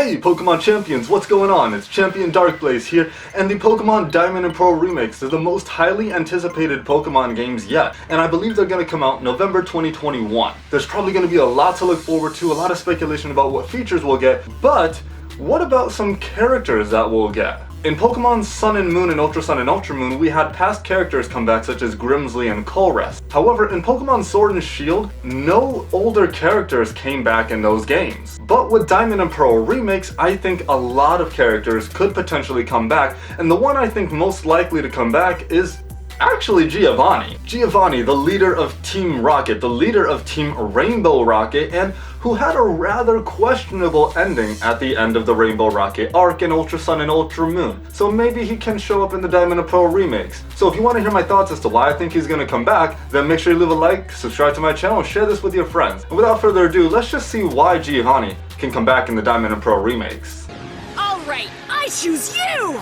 Hey Pokemon Champions, what's going on? It's Champion DarkBlaze here, and the Pokemon Diamond and Pearl Remakes are the most highly anticipated Pokemon games yet, and I believe they're going to come out November 2021. There's probably going to be a lot to look forward to, a lot of speculation about what features we'll get, but what about some characters that we'll get? In Pokemon Sun and Moon and Ultra Sun and Ultra Moon, we had past characters come back such as Grimsley and Colress. However, in Pokemon Sword and Shield, no older characters came back in those games. But with Diamond and Pearl Remakes, I think a lot of characters could potentially come back, and the one I think most likely to come back is actually Giovanni. Giovanni, the leader of Team Rocket, the leader of Team Rainbow Rocket, and who had a rather questionable ending at the end of the Rainbow Rocket arc in Ultra Sun and Ultra Moon. So maybe he can show up in the Diamond and Pearl Remakes. So if you want to hear my thoughts as to why I think he's going to come back, then make sure you leave a like, subscribe to my channel, and share this with your friends. And without further ado, let's just see why Giovanni can come back in the Diamond and Pearl Remakes. Alright, I choose you!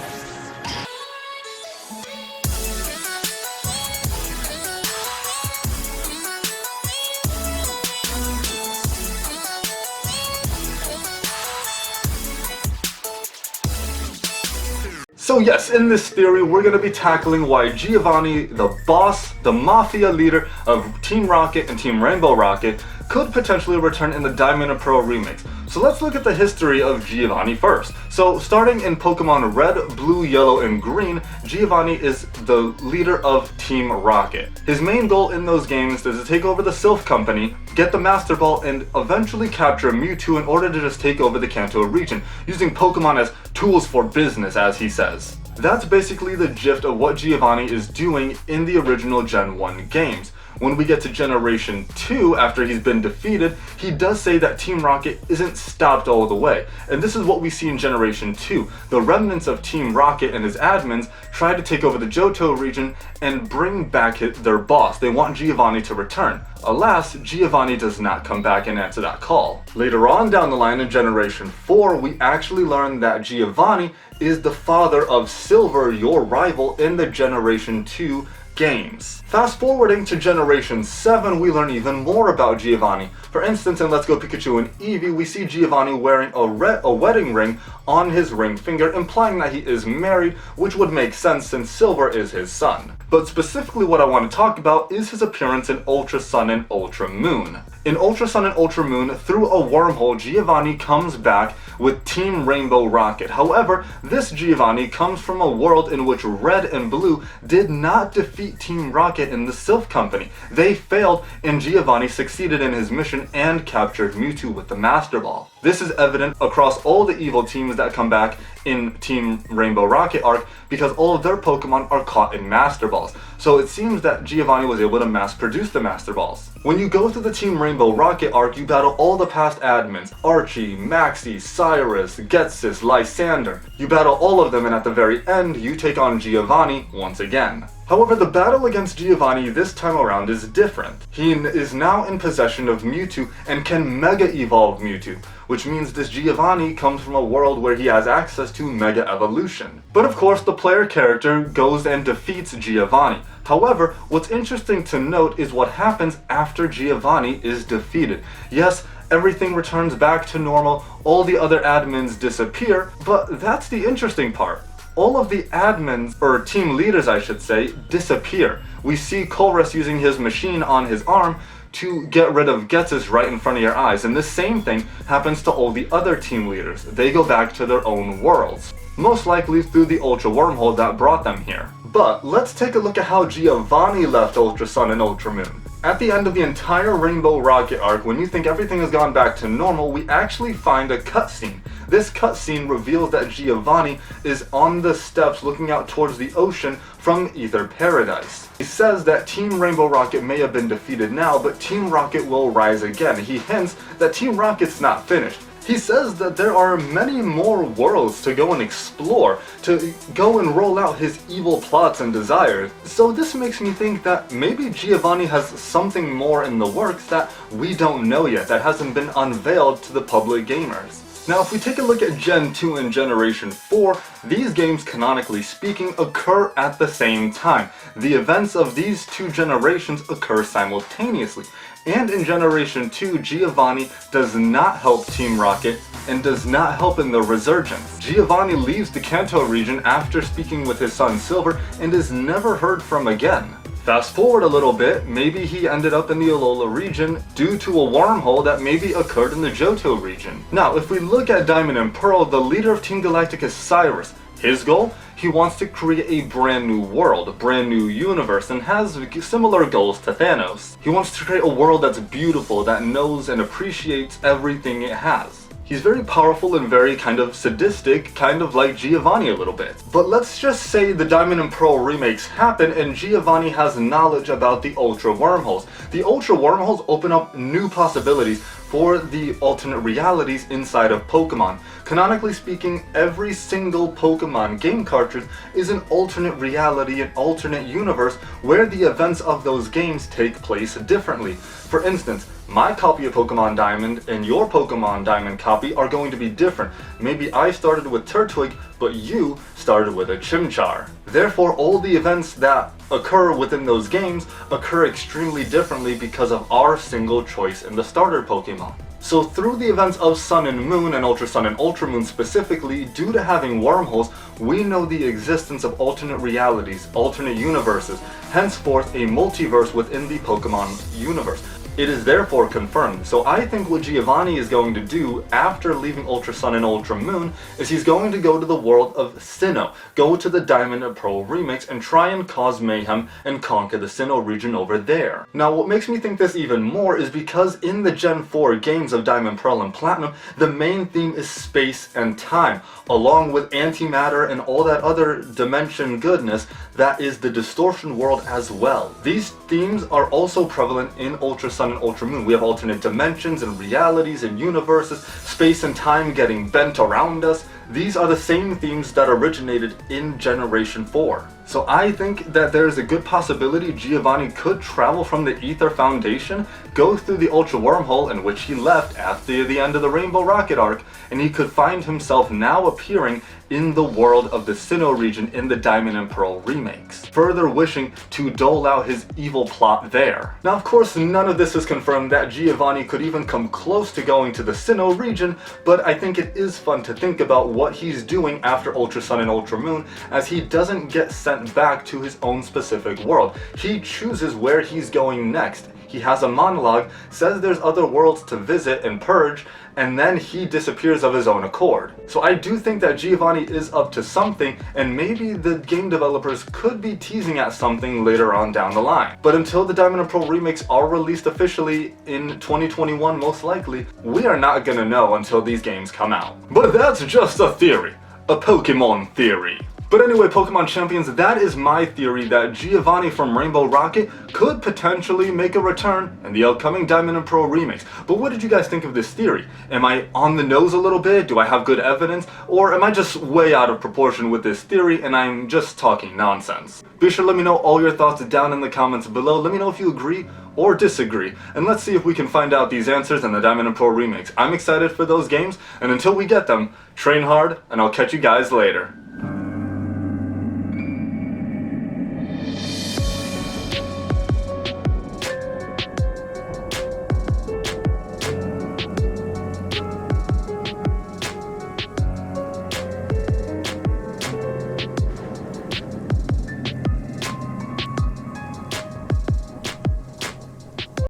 So yes, in this theory, we're going to be tackling why Giovanni, the boss, the mafia leader of Team Rocket and Team Rainbow Rocket, could potentially return in the Diamond and Pearl Remakes. So let's look at the history of Giovanni first. So starting in Pokemon Red, Blue, Yellow, and Green, Giovanni is the leader of Team Rocket. His main goal in those games is to take over the Sylph Company, get the Master Ball, and eventually capture Mewtwo in order to just take over the Kanto Region, using Pokemon as tools for business, as he says. That's basically the gist of what Giovanni is doing in the original Gen 1 games. When we get to Generation 2, after he's been defeated, he does say that Team Rocket isn't stopped all the way. And this is what we see in Generation 2. The remnants of Team Rocket and his admins try to take over the Johto region and bring back their boss. They want Giovanni to return. Alas, Giovanni does not come back and answer that call. Later on down the line in Generation 4, we actually learn that Giovanni is the father of Silver, your rival in the Generation 2 games. Fast forwarding to Generation 7, we learn even more about Giovanni. For instance, in Let's Go Pikachu and Eevee, we see Giovanni wearing a wedding ring on his ring finger, implying that he is married, which would make sense since Silver is his son. But specifically what I want to talk about is his appearance in Ultra Sun and Ultra Moon. In Ultra Sun and Ultra Moon, through a wormhole, Giovanni comes back with Team Rainbow Rocket. However, this Giovanni comes from a world in which Red and Blue did not defeat Team Rocket in the Sylph Company. They failed, and Giovanni succeeded in his mission and captured Mewtwo with the Master Ball. This is evident across all the evil teams that come back in Team Rainbow Rocket arc, because all of their Pokemon are caught in Master Balls. So it seems that Giovanni was able to mass produce the Master Balls. When you go through the Team Rainbow Rocket arc, you battle all the past admins: Archie, Maxie, Cyrus, Getsis, Lysander. You battle all of them, and at the very end, you take on Giovanni once again. However, the battle against Giovanni this time around is different. He is now in possession of Mewtwo and can Mega Evolve Mewtwo, which means this Giovanni comes from a world where he has access to Mega Evolution. But of course, the player character goes and defeats Giovanni. However, what's interesting to note is what happens after Giovanni is defeated. Yes, everything returns back to normal, all the other admins disappear, but that's the interesting part. All of the admins, or team leaders I should say, disappear. We see Colress using his machine on his arm to get rid of Getsis right in front of your eyes, and the same thing happens to all the other team leaders. They go back to their own worlds, most likely through the Ultra Wormhole that brought them here. But let's take a look at how Giovanni left Ultra Sun and Ultra Moon. At the end of the entire Rainbow Rocket arc, when you think everything has gone back to normal, we actually find a cutscene. This cutscene reveals that Giovanni is on the steps looking out towards the ocean from Ether Paradise. He says that Team Rainbow Rocket may have been defeated now, but Team Rocket will rise again. He hints that Team Rocket's not finished. He says that there are many more worlds to go and explore, to go and roll out his evil plots and desires. So this makes me think that maybe Giovanni has something more in the works that we don't know yet, that hasn't been unveiled to the public gamers. Now, if we take a look at Gen 2 and Generation 4, these games, canonically speaking, occur at the same time. The events of these two generations occur simultaneously, And in Generation 2, Giovanni does not help Team Rocket and does not help in the resurgence. Giovanni leaves the Kanto region after speaking with his son Silver and is never heard from again. Fast forward a little bit, maybe he ended up in the Alola region due to a wormhole that maybe occurred in the Johto region. Now, if we look at Diamond and Pearl, the leader of Team Galactic is Cyrus. His goal? He wants to create a brand new world, a brand new universe, and has similar goals to Thanos. He wants to create a world that's beautiful, that knows and appreciates everything it has. He's very powerful and very kind of sadistic, kind of like Giovanni a little bit. But let's just say the Diamond and Pearl remakes happen and Giovanni has knowledge about the Ultra Wormholes. The Ultra Wormholes open up new possibilities for the alternate realities inside of Pokemon. Canonically speaking, every single Pokemon game cartridge is an alternate reality, an alternate universe where the events of those games take place differently. For instance, my copy of Pokemon Diamond and your Pokemon Diamond copy are going to be different. Maybe I started with Turtwig, but you started with a Chimchar. Therefore, all the events that occur within those games occur extremely differently because of our single choice in the starter Pokemon. So through the events of Sun and Moon and Ultra Sun and Ultra Moon specifically, due to having wormholes, we know the existence of alternate realities, alternate universes, henceforth a multiverse within the Pokemon universe. It is therefore confirmed. So I think what Giovanni is going to do after leaving Ultra Sun and Ultra Moon is he's going to go to the world of Sinnoh, go to the Diamond and Pearl remakes and try and cause mayhem and conquer the Sinnoh region over there. Now what makes me think this even more is because in the Gen 4 games of Diamond, Pearl, and Platinum, the main theme is space and time, along with antimatter and all that other dimension goodness that is the distortion world as well. These themes are also prevalent in Ultra Sun and Ultra Moon. We have alternate dimensions and realities and universes, space and time getting bent around us. These are the same themes that originated in Generation 4. So I think that there's a good possibility Giovanni could travel from the Ether Foundation, go through the Ultra Wormhole in which he left after the end of the Rainbow Rocket arc, and he could find himself now appearing in the world of the Sinnoh region in the Diamond and Pearl remakes, further wishing to dole out his evil plot there. Now of course none of this is confirmed that Giovanni could even come close to going to the Sinnoh region, but I think it is fun to think about what he's doing after Ultra Sun and Ultra Moon, as he doesn't get sent back to his own specific world. He chooses where he's going next. He has a monologue, says there's other worlds to visit and purge, and then he disappears of his own accord. So I do think that Giovanni is up to something, and maybe the game developers could be teasing at something later on down the line. But until the Diamond and Pearl remakes are released officially in 2021 most likely, we are not gonna know until these games come out. But that's just a theory. A Pokemon theory. But anyway, Pokemon Champions, that is my theory that Giovanni from Rainbow Rocket could potentially make a return in the upcoming Diamond and Pearl remakes. But what did you guys think of this theory? Am I on the nose a little bit? Do I have good evidence? Or am I just way out of proportion with this theory and I'm just talking nonsense? Be sure to let me know all your thoughts down in the comments below. Let me know if you agree or disagree, and let's see if we can find out these answers in the Diamond and Pearl remakes. I'm excited for those games, and until we get them, train hard, and I'll catch you guys later.